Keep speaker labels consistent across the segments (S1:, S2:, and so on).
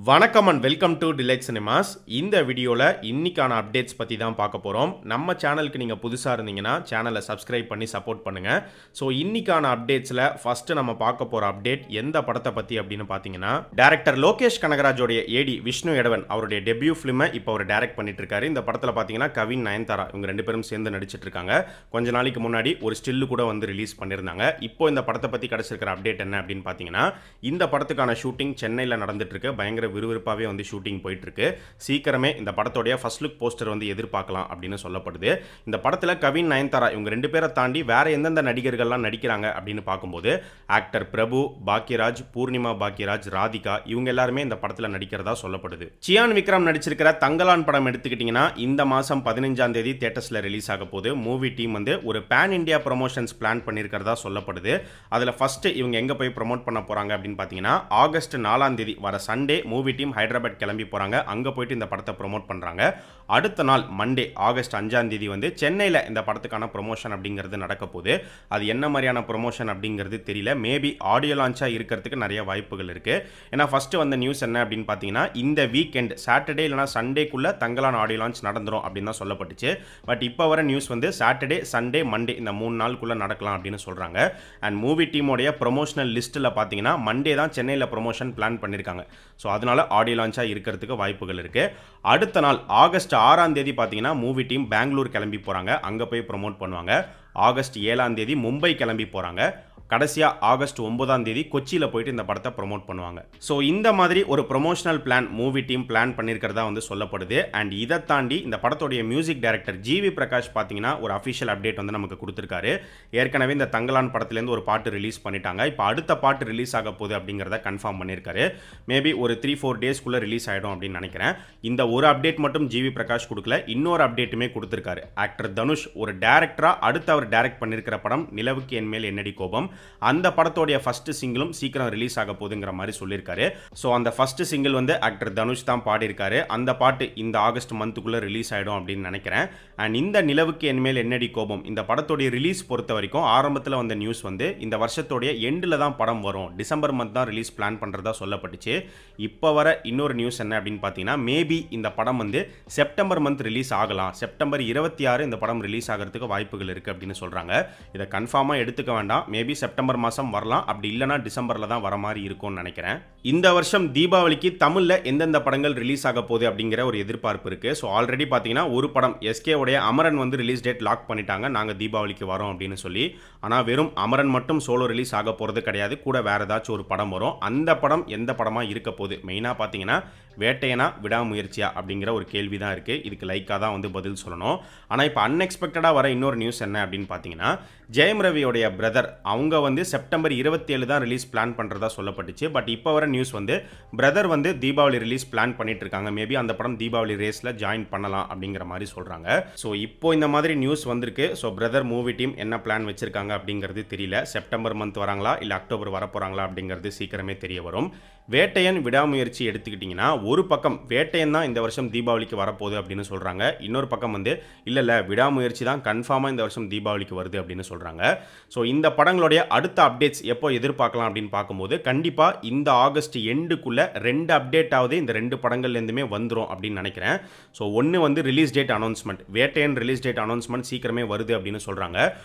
S1: வணக்கம் and welcome to delight cinemas. இந்த வீடியோவில் இன்னைக்கான அப்டேட்ஸ் பற்றி தான் பார்க்க போகிறோம். நம்ம சேனலுக்கு நீங்கள் புதுசாக இருந்தீங்கன்னா சேனலை சப்ஸ்கிரைப் பண்ணி சப்போர்ட் பண்ணுங்கள். ஸோ இன்னைக்கான அப்டேட்ஸில் ஃபஸ்ட்டு நம்ம பார்க்க போகிற அப்டேட் எந்த படத்தை பற்றி அப்படின்னு பார்த்தீங்கன்னா, டைரக்டர் லோகேஷ் கனகராஜோடைய ஏடி விஷ்ணு எடவன் அவருடைய டெபியூ ஃபிலிமை இப்போ அவர் டைரக்ட் பண்ணிட்டு இருக்காரு. இந்த படத்தில் பார்த்தீங்கன்னா கவின், நயன்தாரா இவங்க ரெண்டு பேரும் சேர்ந்து நடிச்சிட்டு இருக்காங்க. கொஞ்ச நாளைக்கு முன்னாடி ஒரு ஸ்டில்லு கூட வந்து ரிலீஸ் பண்ணியிருந்தாங்க. இப்போ இந்த படத்தை பற்றி கிடச்சிருக்கிற அப்டேட் என்ன அப்படின்னு பார்த்தீங்கன்னா, இந்த படத்துக்கான ஷூட்டிங் சென்னையில் நடந்துட்டு இருக்கு. பயங்கர விறுவிறுப்பாகவே வந்து ஷூட்டிங் போயிட்டு இருக்கு. சீக்கிரமே இந்த படத்தோடைய ஃபர்ஸ்ட் லுக் போஸ்டர் வந்து எதிர்பார்க்கலாம் அப்படின்னு சொல்லப்படுது. இந்த படத்தில் கவின், நயன்தாரா இவங்க ரெண்டு பேரை தாண்டி வேற எந்தெந்த நடிகர்கள்லாம் நடிக்கிறாங்க அப்படின்னு பார்க்கும்போது, ஆக்டர் பிரபு, பாக்யராஜ், பூர்ணிமா பாக்யராஜ், ராதிகா இவங்க எல்லாருமே இந்த படத்தில் நடிக்கிறதா சொல்லப்படுது. சியான் விக்ரம் நடிச்சிருக்கிற தங்கலான் படம் எடுத்துக்கிட்டிங்கன்னா இந்த மாதம் 15ஆம் தேதி தியேட்டர்ஸில் ரிலீஸ் ஆக போகுது. மூவி டீம் வந்து ஒரு பேன் இண்டியா ப்ரமோஷன்ஸ் பிளான் பண்ணியிருக்கிறதா சொல்லப்படுது. அதில் ஃபர்ஸ்ட் இவங்க எங்கே போய் ப்ரமோட் பண்ண போகிறாங்க அப்படின்னு பார்த்தீங்கன்னா, ஆகஸ்ட் 4ஆம் தேதி வர சண்டே மூவி டீம் ஹைதராபாத் கிளம்பி போகிறாங்க. அங்கே போயிட்டு இந்த படத்தை ப்ரமோட் பண்ணுறாங்க. அடுத்த நாள் மண்டே ஆகஸ்ட் 5ஆம் தேதி வந்து சென்னையில் இந்த படத்துக்கான ப்ரொமோஷன் அப்படிங்கிறது நடக்க போகுது. அது என்ன மாதிரியான ப்ரொமோஷன் அப்படிங்கிறது தெரியல. மேபி ஆடியோ லான்ச்சாக இருக்கிறதுக்கு நிறைய வாய்ப்புகள் இருக்குது. ஏன்னா ஃபஸ்ட்டு வந்த நியூஸ் என்ன அப்படின்னு பார்த்தீங்கன்னா, இந்த வீக்கெண்ட் சாட்டர்டே இல்லைனா சண்டேக்குள்ளே தங்கலான் ஆடியோ லான்ச் நடந்துடும் அப்படின்னு தான் சொல்லப்பட்டுச்சு. பட் இப்போ வர நியூஸ் வந்து சாட்டர்டே, சண்டே, மண்டே இந்த 3 நாளுக்குள்ளே நடக்கலாம் அப்படின்னு சொல்கிறாங்க. அண்ட் மூவி டீமோடைய ப்ரொமோஷனல் லிஸ்ட்டில் பார்த்தீங்கன்னா மண்டே தான் சென்னையில் ப்ரொமோஷன் பிளான் பண்ணியிருக்காங்க. ஸோ அதனால ஆடியோ லான்ச்சாக இருக்கிறதுக்கு வாய்ப்புகள் இருக்குது. அடுத்த நாள் ஆகஸ்ட் 6ஆம் தேதி பார்த்தீங்கன்னா மூவி டீம் பெங்களூர் கிளம்பி போகிறாங்க. அங்கே போய் ப்ரமோட் பண்ணுவாங்க. ஆகஸ்ட் 7ஆம் தேதி மும்பை கிளம்பி போகிறாங்க. கடைசியாக ஆகஸ்ட் 9ஆம் தேதி கொச்சியில் போயிட்டு இந்த படத்தை ப்ரமோட் பண்ணுவாங்க. ஸோ இந்த மாதிரி ஒரு promotional plan movie team plan பண்ணியிருக்கிறதா வந்து சொல்லப்படுது. அண்ட் இதை தாண்டி இந்த படத்துடைய மியூசிக் டைரக்டர் ஜிவி பிரகாஷ் பார்த்தீங்கன்னா ஒரு அஃபிஷியல் அப்டேட் வந்து நமக்கு கொடுத்துருக்காரு. ஏற்கனவே இந்த தங்கலான் படத்துலேருந்து ஒரு பாட்டு ரிலீஸ் பண்ணிட்டாங்க. இப்போ அடுத்த பாட்டு ரிலீஸ் ஆக போகுது அப்படிங்கிறத கன்ஃபார்ம் பண்ணியிருக்காரு. மேபி ஒரு 3-4 டேஸ்க்குள்ளே ரிலீஸ் ஆகிடும் அப்படின்னு நினைக்கிறேன். இந்த ஒரு அப்டேட் மட்டும் ஜிவி பிரகாஷ் கொடுக்கல, இன்னொரு அப்டேட்டுமே கொடுத்துருக்காரு. ஆக்டர் தனுஷ் ஒரு டேரக்டராக அடுத்து அவர் டைரக்ட் பண்ணியிருக்கிற படம் நிலவுக்கு என்மேல் என்னடி கோபம், அந்த படத்தோடைய ஃபர்ஸ்ட் சிங்கிளும் சீக்கிரம் ரிலீஸ் ஆக போகுதுங்கிற மாதிரி சொல்லியிருக்காரு. ஸோ அந்த ஃபர்ஸ்ட் சிங்கிள் வந்து ஆக்டர் தனுஷ் தான் பாடியிருக்காரு. அந்த பாட்டு இந்த ஆகஸ்ட் மந்த்துக்குள்ளே ரிலீஸ் ஆகிடும் அப்படின்னு நினைக்கிறேன். அண்ட் இந்த நிலவுக்கு என்மேல் என்னடி கோபம் இந்த படத்தோடைய ரிலீஸ் பொறுத்த வரைக்கும் ஆரம்பத்தில் வந்த நியூஸ் வந்து இந்த வருஷத்தோடைய எண்டில் தான் படம் வரும், டிசம்பர் மந்த் தான் ரிலீஸ் பிளான் பண்ணுறதா சொல்லப்பட்டுச்சு. இப்போ வர இன்னொரு நியூஸ் என்ன அப்படின்னு பார்த்தீங்கன்னா, மேபி இந்த படம் வந்து செப்டம்பர் மந்த் ரிலீஸ் ஆகலாம். செப்டம்பர் 26 இந்த படம் ரிலீஸ் ஆகிறதுக்கு வாய்ப்புகள் இருக்குது அப்படின்னு சொல்கிறாங்க. இதை கன்ஃபார்மாக எடுத்துக்க வேண்டாம். மேபி செப்டம்பர் மாதம் வரலாம், அப்படி இல்லைனா டிசம்பரில் தான் வர மாதிரி இருக்கும்னு நினைக்கிறேன். இந்த வருஷம் தீபாவளிக்கு தமிழில் எந்தெந்த படங்கள் ரிலீஸ் ஆக போகுது அப்படிங்கிற ஒரு எதிர்பார்ப்பு இருக்குது. ஸோ ஆல்ரெடி பார்த்தீங்கன்னா ஒரு படம் எஸ்கே உடைய அமரன் வந்து ரிலீஸ் டேட் லாக் பண்ணிட்டாங்க, நாங்கள் தீபாவளிக்கு வரோம் அப்படின்னு சொல்லி. ஆனால் வெறும் அமரன் மட்டும் சோலோ ரிலீஸ் ஆக போகிறது கிடையாது, கூட வேறு ஏதாச்சும் ஒரு படம் வரும். அந்த படம் எந்த படமாக இருக்க போகுது, மெயினாக பார்த்தீங்கன்னா வேட்டையனா விடாமுயற்சியா அப்படிங்கிற ஒரு கேள்வி தான் இருக்குது. இதுக்கு லைக்காக தான் வந்து பதில் சொல்லணும். ஆனால் இப்போ அன்எக்ஸ்பெக்டடாக வர இன்னொரு நியூஸ் என்ன அப்படின்னு பார்த்தீங்கன்னா, ஜெயம் ரவியோடைய பிரதர் அவங்க வந்து செப்டம்பர் 27 தான் ரிலீஸ் பிளான் பண்ணுறதா சொல்லப்பட்டுச்சு. பட் இப்போ வர நியூஸ் வந்து பிரதர் வந்து தீபாவளி ரிலீஸ் பிளான் பண்ணிட்டு இருக்காங்க. மேபி அந்த படம் தீபாவளி ரேஸில் ஜாயின் பண்ணலாம் அப்படிங்கிற மாதிரி சொல்கிறாங்க. ஸோ இப்போ இந்த மாதிரி நியூஸ் வந்திருக்கு. ஸோ பிரதர் மூவி டீம் என்ன பிளான் வச்சிருக்காங்க அப்படிங்கிறது தெரியல. செப்டம்பர் மந்த் வராங்களா இல்லை அக்டோபர் வரப்போகிறாங்களா அப்படிங்கிறது சீக்கிரமே தெரிய வரும். வேட்டையன் விடாமுயற்சி எடுத்துக்கிட்டிங்கன்னா ஒரு பக்கம் வேட்டையன் தான் இந்த வருஷம் தீபாவளிக்கு வரப்போகுது அப்படின்னு சொல்கிறாங்க. இன்னொரு பக்கம் வந்து இல்லை விடாமுயற்சி தான் கன்ஃபார்மாக இந்த வருஷம் தீபாவளிக்கு வருது அப்படின்னு சொல்கிறாங்க. ஸோ இந்த படங்களுடைய அடுத்த அப்டேட்ஸ் எப்போ எதிர்பார்க்கலாம் அப்படின்னு பார்க்கும்போது, கண்டிப்பாக இந்த ஆகஸ்ட் எண்டுக்குள்ளே 2 அப்டேட் ஆகுது இந்த 2 படங்கள்லேருந்துமே வந்துடும் அப்படின்னு நினைக்கிறேன். ஸோ ஒன்று வந்து release date announcement, Vettaiyan release date announcement சீக்கிரமே வருது அப்படின்னு சொல்கிறாங்க.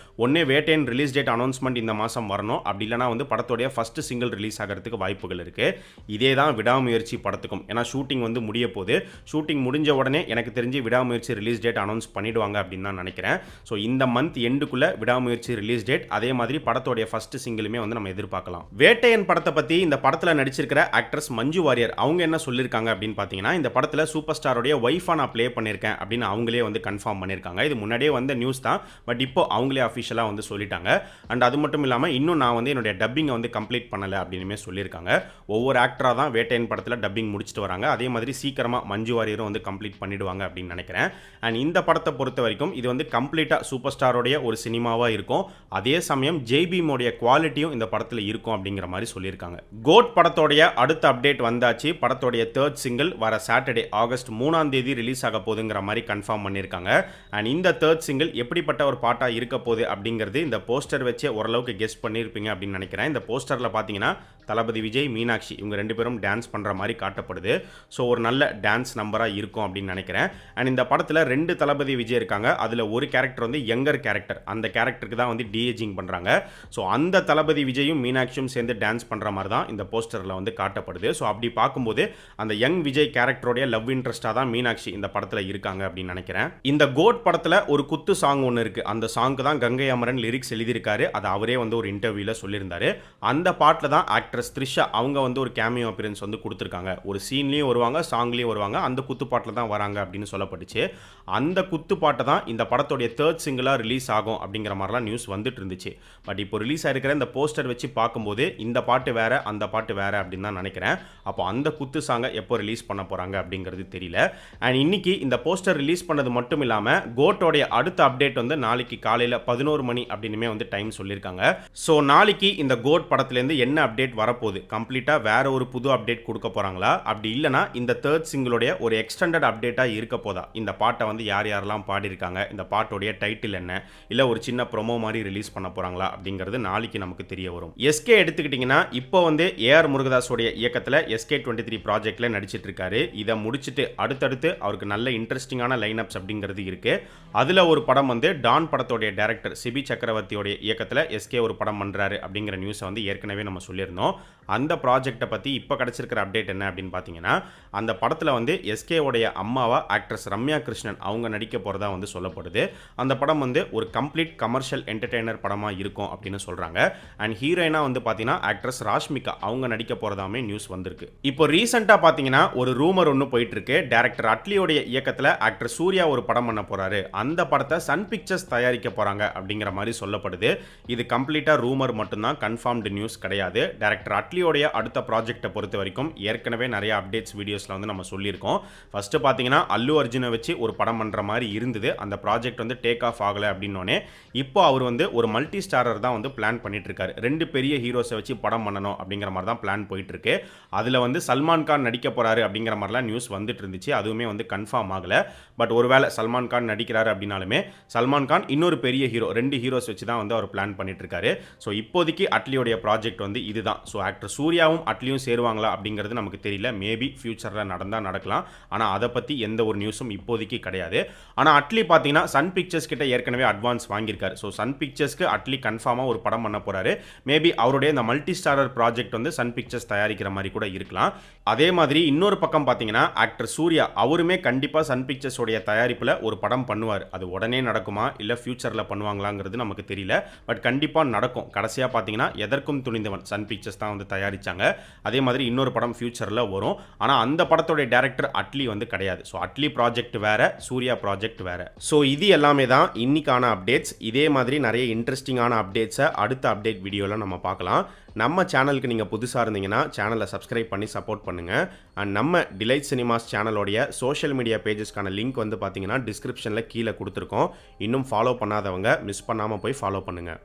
S1: ஒன்று வேட்டையன் ரிலீஸ் டேட் அனௌன்ஸ்மெண்ட் இந்த மாதம் வரணும், அப்படி இல்லைனா வந்து படத்தோடைய ஃபர்ஸ்ட் சிங்கிள் ரிலீஸ் ஆகிறதுக்கு வாய்ப்புகள் இருக்குது. இதே தான் விடாமுயற்சி படத்துக்கும். ஏன்னா ஷூட்டிங் வந்து முடிய போகுது. ஷூட்டிங் முடிஞ்ச உடனே எனக்கு தெரிஞ்சு விடாமுயற்சி ரிலீஸ் டேட் அனௌன்ஸ் பண்ணிடுவாங்க அப்படின்னு தான் நினைக்கிறேன். ஸோ இந்த மந்த் எண்டுக்குள்ளே விடாமுயற்சி ரிலீஸ் டேட், அதே மாதிரி படத்தோடைய ஃபர்ஸ்ட் சிங்கிளுமே வந்து நம்ம எதிர்பார்க்கலாம். வேட்டையன் படத்தை பற்றி இந்த படத்தில் நடிச்சிருக்கிற ஆக்ட்ரஸ் மஞ்சு வாரியர் அவங்க என்ன சொல்லியிருக்காங்க அப்படின்னு பார்த்தீங்கன்னா, இந்த படத்தில் சூப்பர் ஸ்டாரோடைய ஒய்ஃபாக நான் ப்ளே பண்ணியிருக்கேன் அப்படின்னு அவங்களே வந்து கன்ஃபார்ம் பண்ணியிருக்காங்க. இது முன்னாடியே வந்த நியூஸ் தான், பட் இப்போ அவங்களே அஃபிஷியலாக வந்து சொல்லிட்டாங்க. அண்ட் அது மட்டும் இல்லாமல் இன்னும் நான் வந்து என்னுடைய டப்பிங்கை வந்து கம்ப்ளீட் பண்ணலை அப்படின்னு சொல்லியிருக்காங்க. ஒவ்வொரு ஆக்டராக தான் வேட்டையன் படத்தில் டப்பிங் முடிச்சுட்டு வராங்க. அதே மாதிரி சீக்கிரமாக மஞ்சு வாரியரும் வந்து கம்ப்ளீட் பண்ணிடுவாங்க அப்படின்னு நினைக்கிறேன். அண்ட் இந்த படத்தை பொறுத்த வரைக்கும் இது வந்து கம்ப்ளீட்டாக சூப்பர் ஸ்டாரோடைய ஒரு சினிமாவாக இருக்கும். அதே சமயம் ஜெய்பீமோடைய குவாலிட்டியும் இந்த படத்தில் இருக்கும் அப்படிங்கிற மாதிரி சொல்லியிருக்காங்க. கோட் படத்தோடைய அடுத்த அப்டேட் வந்தாச்சு. படத்தோடைய 3rd சிங்கிள் வர சாட்டர்டே ஆகஸ்ட் 3ஆம் தேதி ரிலீஸ் ஆக போகுதுங்கிற மாதிரி கன்ஃபார்ம் பண்ணியிருக்காங்க. அண்ட் இந்த 3rd சிங்கிள் எப்படிப்பட்ட ஒரு பாட்டாக இருக்க போகுது அப்படிங்கிறது இந்த போஸ்டர் வச்சே ஓரளவுக்கு கெஸ் பண்ணியிருப்பீங்க அப்படின்னு நினைக்கிறேன். இந்த போஸ்டரில் பார்த்தீங்கன்னா தளபதி விஜய், மீனாட்சி இவங்க 2 பேரும் டான்ஸ் பண்ணுற மாதிரி காட்டப்படுது. ஸோ ஒரு நல்ல டான்ஸ் நம்பராக இருக்கும் அப்படின்னு நினைக்கிறேன். அண்ட் இந்த படத்தில் 2 தளபதி விஜய் இருக்காங்க. அதில் ஒரு கேரக்டர் வந்து யங்கர் கேரக்டர், அந்த கேரக்டருக்கு தான் வந்து டிஏஜிங் பண்ணுறாங்க. ஸோ அந்த தளபதி விஜயும் மீனாட்சியும் சேர்ந்து டான்ஸ் பண்ணுற மாதிரி தான் இந்த போஸ்டரில் வந்து காட்டப்படுது. ஸோ அப்படி பார்க்கும்போது அந்த யங் விஜய் கேரக்டரோடைய லவ் இன்ட்ரெஸ்டாக தான் மீனாட்சி இந்த படத்தில் இருக்காங்க அப்படின்னு நினைக்கிறேன். இந்த கோட் படத்தில் ஒரு குத்து சாங் ஒன்று இருக்குது. அந்த சாங்க்கு தான் கங்கை அமரன் லிரிக்ஸ் எழுதியிருக்காரு. அது அவரே வந்து ஒரு இன்டர்வியூவில் சொல்லியிருந்தாரு. அந்த பாட்டில் தான் ஆக்ட்ரஸ் த்ரிஷா அவங்க வந்து ஒரு கேமியோ அப்பியரன்ஸ் வந்து கொடுத்துருக்காங்க. ஒரு சீன்லேயும் வருவாங்க, சாங்லேயும் வருவாங்க. அந்த குத்துப்பாட்டில் தான் வராங்க அப்படின்னு சொல்லப்பட்டுச்சு. அந்த குத்துப்பாட்டை தான் இந்த படத்துடைய 3rd சிங்கிளாக ரிலீஸ் ஆகும் அப்படிங்கிற மாதிரிலாம் நியூஸ் வந்துட்டு இருந்துச்சு. பட் இப்போ ரிலீஸ் ஆகிருக்கிற இந்த போஸ்டர் வச்சு பார்க்கும்போது இந்த பாட்டு வேற, அந்த பாட்டு வேற அப்படின்னு தான் நினைக்கிறேன். அப்போ அந்த குத்து சாங்கை எப்போ ரிலீஸ் பண்ண போகிறாங்க அப்படிங்கிறது தெரியல. அண்ட் இன்னைக்கு இந்த போஸ்டர் ரிலீஸ் பண்ணது மட்டும் இல்லாமல் கோட்டோடைய அடுத்த அப்டேட் வந்து நாளைக்கு காலையில் 11 மணி அப்படின்னுமே வந்து டைம் சொல்லியிருக்காங்க. ஸோ நாளைக்கு இந்த கோட் படத்துலேருந்து என்ன அப்டேட் வரப்போகுது, கம்ப்ளீட்டாக வேற ஒரு புது அப்டேட் கொடுக்க போகிறாங்களா, அப்படி இல்லைனா இந்த 3rd சிங்கிளுடைய ஒரு எக்ஸ்டெண்டட் அப்டேட்டாக இருக்க போதா, இந்த பாட்டை வந்து யார் யாரெல்லாம் பாடியிருக்காங்க, இந்த பாட்டோடைய டைட்டில் என்ன, இல்லை ஒரு சின்ன ப்ரோமோ மாதிரி ரிலீஸ் பண்ண போகிறாங்களா அப்படிங்கிறது நாளைக்கு நமக்கு தெரிய வரும். எஸ்கே எடுத்துக்கிட்டிங்கன்னா இப்போ வந்து ஏஆர் முருகதாஸோடைய இயக்கத்தில் SK23 ப்ராஜெக்டில் நடிச்சிட்டு இருக்காரு. இதை முடிச்சுட்டு அடுத்தடுத்து அவருக்கு நல்ல இன்ட்ரெஸ்டிங்கான லைனப்ஸ் அப்படிங்கிறது இருக்கு. அதில் ஒரு படம் வந்து டான் படத்தோடைய டைரக்டர் சிபி சக்கரவர்த்தியோடைய இயக்கத்தில் எஸ்கே ஒரு படம் பண்ணுறாரு அப்படிங்கிற நியூஸை வந்து ஏற்கனவே நம்ம சொல்லியிருந்தோம். அந்த ப்ராஜெக்டை பற்றி இப்போ கிடச்சிருக்கிற அப்டேட் என்ன அப்படின்னு பார்த்தீங்கன்னா, அந்த படத்தில் வந்து எஸ்கேவுடைய அம்மாவா ஆக்ட்ரஸ் ரம்யா கிருஷ்ணன் அவங்க நடிக்க போகிறதா வந்து சொல்லப்படுது. அந்த படம் வந்து ஒரு கம்ப்ளீட் கமர்ஷியல் என்டர்டெய்னர் படமாக இருக்கும் அப்படின்னு சொல்கிறாங்க. அண்ட் ஹீரோயினா வந்து பார்த்தீங்கன்னா ஆக்ட்ரஸ் ராஷ்மிகா அவங்க நடிக்க போகிறதாமே நியூஸ் வந்திருக்கு. இப்போ ரீசெண்டாக பார்த்தீங்கன்னா ஒரு ரூமர் ஒன்று போயிட்டு இருக்கு. டைரக்டர் அட்லியோடைய இயக்கத்தில் ஆக்டர் சூர்யா ஒரு படம் பண்ண போகிறாரு. அந்த படத்தை சன் பிக்சர்ஸ் தயாரிக்க போகிறாங்க அப்படிங்கிற மாதிரி சொல்லப்படுது. இது கம்ப்ளீட்டாக ரூமர் மட்டும்தான், கன்ஃபார்ம்டு நியூஸ் கிடையாது. டைரக்டர் அட்லியோடைய அடுத்த ப்ராஜெக்டை பொறுத்த வரைக்கும் ஏற்கனவே நிறைய அப்டேட்ஸ் வீடியோஸில் வந்து நம்ம சொல்லியிருக்கோம். ஃபர்ஸ்ட் பார்த்தீங்கன்னா அல்லு அர்ஜுனை வச்சு ஒரு படம் பண்ணுற மாதிரி இருந்தது. அந்த ப்ராஜெக்ட் வந்து டேக் ஆஃப் ஆகலை அப்படின்னோடனே இப்போ அவர் வந்து ஒரு மல்டி ஸ்டாரர் தான் வந்து பிளான் பண்ணிட்டு இருக்காரு. 2 பெரிய ஹீரோஸை வச்சு படம் பண்ணணும் அப்படிங்கிற மாதிரி தான் பிளான் போயிட்டு இருக்கு. அதில் வந்து சல்மான் கான் நடிக்க போறாரு அப்படிங்கிற மாதிரிலாம் நியூஸ் வந்துட்டு இருந்துச்சு. அதுவுமே வந்து கன்ஃபார்ம் ஆகலை. பட் ஒருவேளை சல்மான் கான் நடிக்கிறாரு அப்படின்னாலுமே சல்மான் கான் இன்னொரு பெரிய ஹீரோ 2 ஹீரோஸ் வச்சு தான் வந்து அவர் பிளான் பண்ணிட்டு இருக்காரு. ஸோ இப்போதைக்கு அட்லியோடைய ப்ராஜெக்ட் வந்து இதுதான். ஸோ ஆக்டர் சூர்யாவும் அட்லியும் சேருவாங்களா அப்படிங்கிறது நமக்கு தெரியல. மேபி ஃபியூச்சரில் நடந்தால் நடக்கலாம். ஆனால் அதை பற்றி எந்த ஒரு நியூஸும் இப்போதைக்கு கிடையாது. ஆனால் அட்லி பார்த்தீங்கன்னா சன் பிக்சர்ஸ் கிட்ட ஏற்கனவே அட்வான்ஸ் வாங்கியிருக்காரு. ஸோ சன் பிக்சர்ஸ்க்கு அட்லி கன்ஃபார்மாக ஒரு படம் பண்ண போறாரு. மேபி அவருடைய இந்த மல்டி ஸ்டாரர் ப்ராஜெக்ட் வந்து சன் பிக்சர்ஸ் தயாரிக்கிற மாதிரி கூட இருக்கலாம். அதே மாதிரி இன்னொரு பக்கம் பார்த்தீங்கன்னா ஆக்டர் சூர்யா அவருமே கண்டிப்பாக சன் பிக்சர்ஸ் உடைய தயாரிப்பில் ஒரு படம் பண்ணுவார். அது உடனே நடக்குமா இல்லை ஃபியூச்சரில் பண்ணுவாங்களாங்கிறது நமக்கு தெரியல. பட் கண்டிப்பாக நடக்கும். கடைசியாக பார்த்தீங்கன்னா எதற்கும் துணிந்தவன் சன் பிக்சர்ஸ் தான் வந்து தயாரிச்சாங்க. அதே மாதிரி இன்னொரு படம் ஃபியூச்சரில் வரும். ஆனால் அந்த படத்தோடைய டைரக்டர் அட்லி வந்து கிடையாது. ஸோ அட்லி ப்ராஜெக்ட் வேற, சூர்யா ப்ராஜெக்ட் வேற. ஸோ இது எல்லாமே தான் இன்னைக்கான அப்டேட்ஸ். இதே மாதிரி நிறைய இன்ட்ரெஸ்டிங்கான அப்டேட்ஸை அடுத்த அப்டேட் வீடியோவில் நம்ம பார்க்கலாம். நம்ம சேனலுக்கு நீங்கள் புதுசாக இருந்தீங்கன்னா சேனலை சப்ஸ்கிரைப் பண்ணி சப்போர்ட் பண்ணுங்கள். அண்ட் நம்ம டிலைட் சினிமாஸ் சேனலோடைய சோஷியல் மீடியா பேஜஸ்க்கான லிங்க் வந்து பார்த்தீங்கன்னா டிஸ்கிரிப்ஷனில் கீழே கொடுத்துருக்கோம். இன்னும் ஃபாலோ பண்ணாதவங்க மிஸ் பண்ணாமல் போய் ஃபாலோ பண்ணுங்கள்.